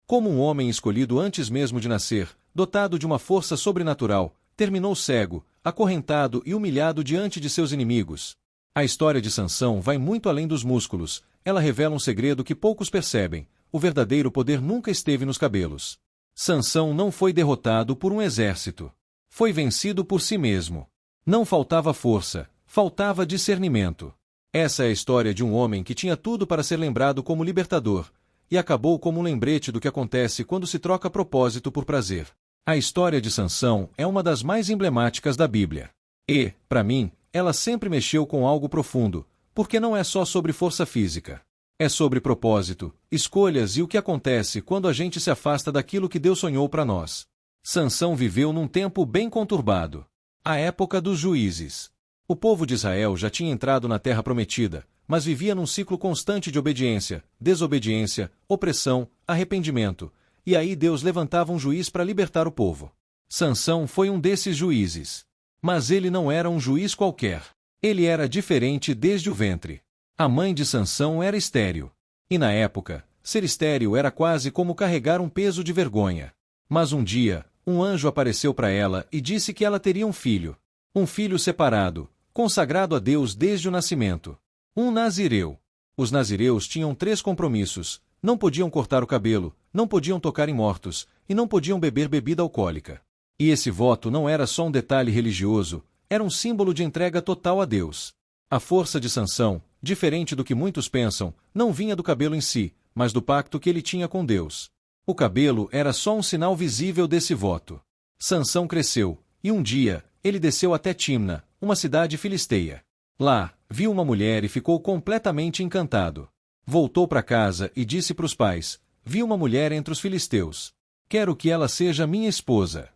Como um homem escolhido antes mesmo de nascer, dotado de uma força sobrenatural, terminou cego, acorrentado e humilhado diante de seus inimigos. A história de Sansão vai muito além dos músculos, ela revela um segredo que poucos percebem: o verdadeiro poder nunca esteve nos cabelos. Sansão não foi derrotado por um exército. Foi vencido por si mesmo. Não faltava força, faltava discernimento. Essa é a história de um homem que tinha tudo para ser lembrado como libertador, e acabou como um lembrete do que acontece quando se troca propósito por prazer. A história de Sansão é uma das mais emblemáticas da Bíblia. E, para mim, ela sempre mexeu com algo profundo, porque não é só sobre força física. É sobre propósito, escolhas e o que acontece quando a gente se afasta daquilo que Deus sonhou para nós. Sansão viveu num tempo bem conturbado. A época dos juízes. O povo de Israel já tinha entrado na terra prometida, mas vivia num ciclo constante de obediência, desobediência, opressão, arrependimento, e aí Deus levantava um juiz para libertar o povo. Sansão foi um desses juízes. Mas ele não era um juiz qualquer. Ele era diferente desde o ventre. A mãe de Sansão era estéril. E na época, ser estéril era quase como carregar um peso de vergonha. Mas um dia, um anjo apareceu para ela e disse que ela teria um filho. Um filho separado, consagrado a Deus desde o nascimento. Um nazireu. Os nazireus tinham 3 compromissos: não podiam cortar o cabelo, não podiam tocar em mortos, e não podiam beber bebida alcoólica. E esse voto não era só um detalhe religioso, era um símbolo de entrega total a Deus. A força de Sansão, diferente do que muitos pensam, não vinha do cabelo em si, mas do pacto que ele tinha com Deus. O cabelo era só um sinal visível desse voto. Sansão cresceu, e um dia, ele desceu até Timna, uma cidade filisteia. Lá, viu uma mulher e ficou completamente encantado. Voltou para casa e disse para os pais: vi uma mulher entre os filisteus. Quero que ela seja minha esposa.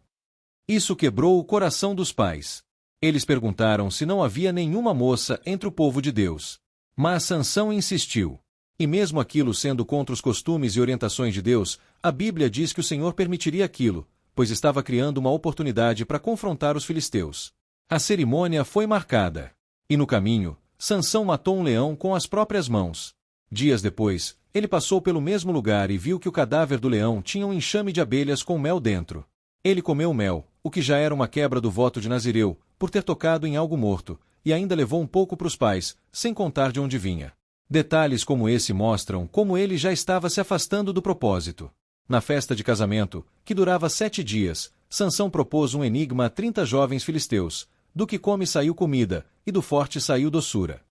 Isso quebrou o coração dos pais. Eles perguntaram se não havia nenhuma moça entre o povo de Deus. Mas Sansão insistiu. E mesmo aquilo sendo contra os costumes e orientações de Deus, a Bíblia diz que o Senhor permitiria aquilo, pois estava criando uma oportunidade para confrontar os filisteus. A cerimônia foi marcada. E no caminho, Sansão matou um leão com as próprias mãos. Dias depois, ele passou pelo mesmo lugar e viu que o cadáver do leão tinha um enxame de abelhas com mel dentro. Ele comeu o mel, o que já era uma quebra do voto de Nazireu, por ter tocado em algo morto, e ainda levou um pouco para os pais, sem contar de onde vinha. Detalhes como esse mostram como ele já estava se afastando do propósito. Na festa de casamento, que durava 7 dias, Sansão propôs um enigma a 30 jovens filisteus: do que come saiu comida, e do forte saiu doçura.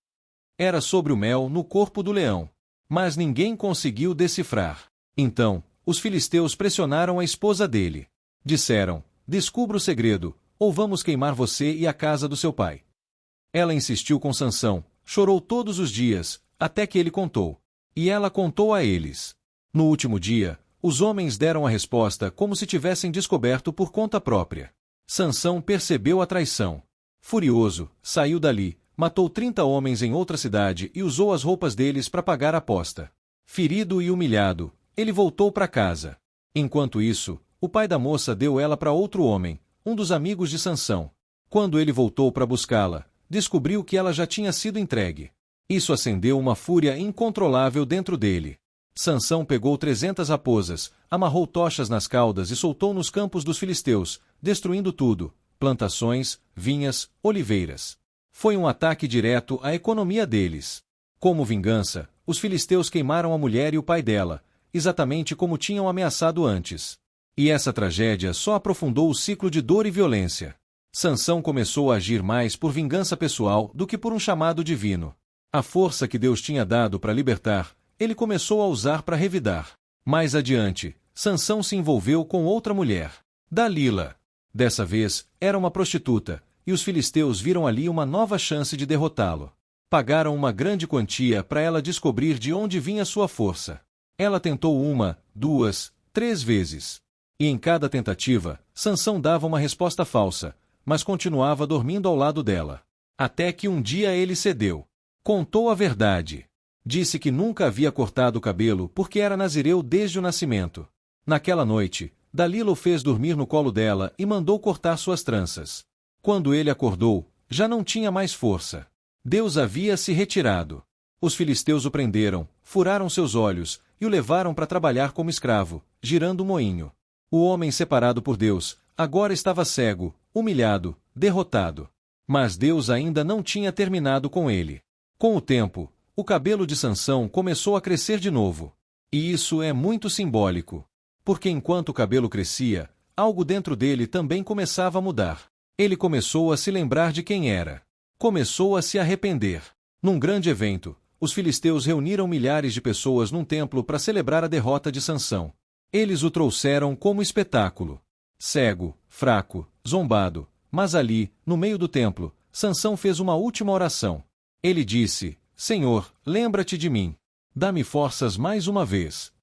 Era sobre o mel no corpo do leão. Mas ninguém conseguiu decifrar. Então, os filisteus pressionaram a esposa dele. Disseram: descubra o segredo, ou vamos queimar você e a casa do seu pai. Ela insistiu com Sansão, chorou todos os dias, até que ele contou. E ela contou a eles. No último dia, os homens deram a resposta como se tivessem descoberto por conta própria. Sansão percebeu a traição. Furioso, saiu dali, matou 30 homens em outra cidade e usou as roupas deles para pagar a aposta. Ferido e humilhado, ele voltou para casa. Enquanto isso, o pai da moça deu ela para outro homem, um dos amigos de Sansão. Quando ele voltou para buscá-la, descobriu que ela já tinha sido entregue. Isso acendeu uma fúria incontrolável dentro dele. Sansão pegou 300 raposas, amarrou tochas nas caudas e soltou nos campos dos filisteus, destruindo tudo: plantações, vinhas, oliveiras. Foi um ataque direto à economia deles. Como vingança, os filisteus queimaram a mulher e o pai dela, exatamente como tinham ameaçado antes. E essa tragédia só aprofundou o ciclo de dor e violência. Sansão começou a agir mais por vingança pessoal do que por um chamado divino. A força que Deus tinha dado para libertar, ele começou a usar para revidar. Mais adiante, Sansão se envolveu com outra mulher, Dalila. Dessa vez, era uma prostituta, e os filisteus viram ali uma nova chance de derrotá-lo. Pagaram uma grande quantia para ela descobrir de onde vinha sua força. Ela tentou 1, 2, 3 vezes. E em cada tentativa, Sansão dava uma resposta falsa, mas continuava dormindo ao lado dela. Até que um dia ele cedeu. Contou a verdade. Disse que nunca havia cortado o cabelo porque era nazireu desde o nascimento. Naquela noite, Dalila o fez dormir no colo dela e mandou cortar suas tranças. Quando ele acordou, já não tinha mais força. Deus havia se retirado. Os filisteus o prenderam, furaram seus olhos, e o levaram para trabalhar como escravo, girando o moinho. O homem separado por Deus, agora estava cego, humilhado, derrotado. Mas Deus ainda não tinha terminado com ele. Com o tempo, o cabelo de Sansão começou a crescer de novo. E isso é muito simbólico. Porque enquanto o cabelo crescia, algo dentro dele também começava a mudar. Ele começou a se lembrar de quem era. Começou a se arrepender. Num grande evento, os filisteus reuniram milhares de pessoas num templo para celebrar a derrota de Sansão. Eles o trouxeram como espetáculo. Cego, fraco, zombado, mas ali, no meio do templo, Sansão fez uma última oração. Ele disse: Senhor, lembra-te de mim. Dá-me forças mais uma vez.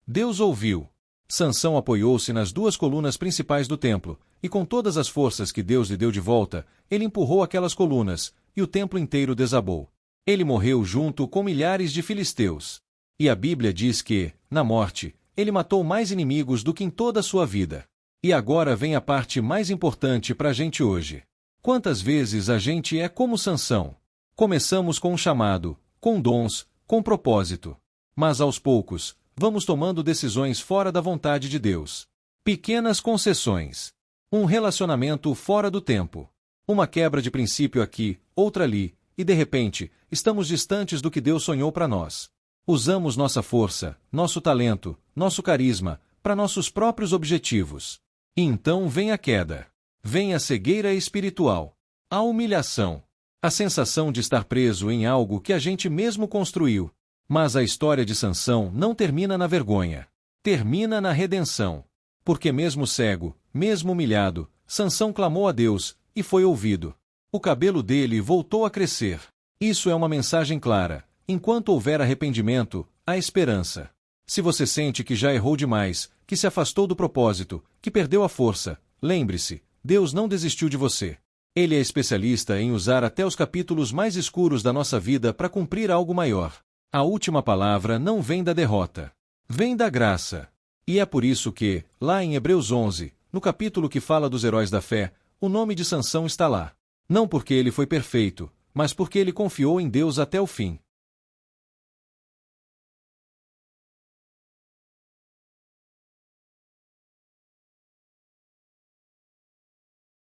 Deus ouviu. Sansão apoiou-se nas duas colunas principais do templo, e com todas as forças que Deus lhe deu de volta, ele empurrou aquelas colunas, e o templo inteiro desabou. Ele morreu junto com milhares de filisteus. E a Bíblia diz que, na morte, ele matou mais inimigos do que em toda a sua vida. E agora vem a parte mais importante para a gente hoje. Quantas vezes a gente é como Sansão? Começamos com um chamado, com dons, com propósito. Mas aos poucos, vamos tomando decisões fora da vontade de Deus. Pequenas concessões. Um relacionamento fora do tempo. Uma quebra de princípio aqui, outra ali, e de repente, estamos distantes do que Deus sonhou para nós. Usamos nossa força, nosso talento, nosso carisma, para nossos próprios objetivos. E então vem a queda. Vem a cegueira espiritual. A humilhação. A sensação de estar preso em algo que a gente mesmo construiu. Mas a história de Sansão não termina na vergonha. Termina na redenção. Porque mesmo cego, mesmo humilhado, Sansão clamou a Deus, e foi ouvido. O cabelo dele voltou a crescer. Isso é uma mensagem clara. Enquanto houver arrependimento, há esperança. Se você sente que já errou demais, que se afastou do propósito, que perdeu a força, lembre-se, Deus não desistiu de você. Ele é especialista em usar até os capítulos mais escuros da nossa vida para cumprir algo maior. A última palavra não vem da derrota. Vem da graça. E é por isso que, lá em Hebreus 11, no capítulo que fala dos heróis da fé, o nome de Sansão está lá. Não porque ele foi perfeito, mas porque ele confiou em Deus até o fim.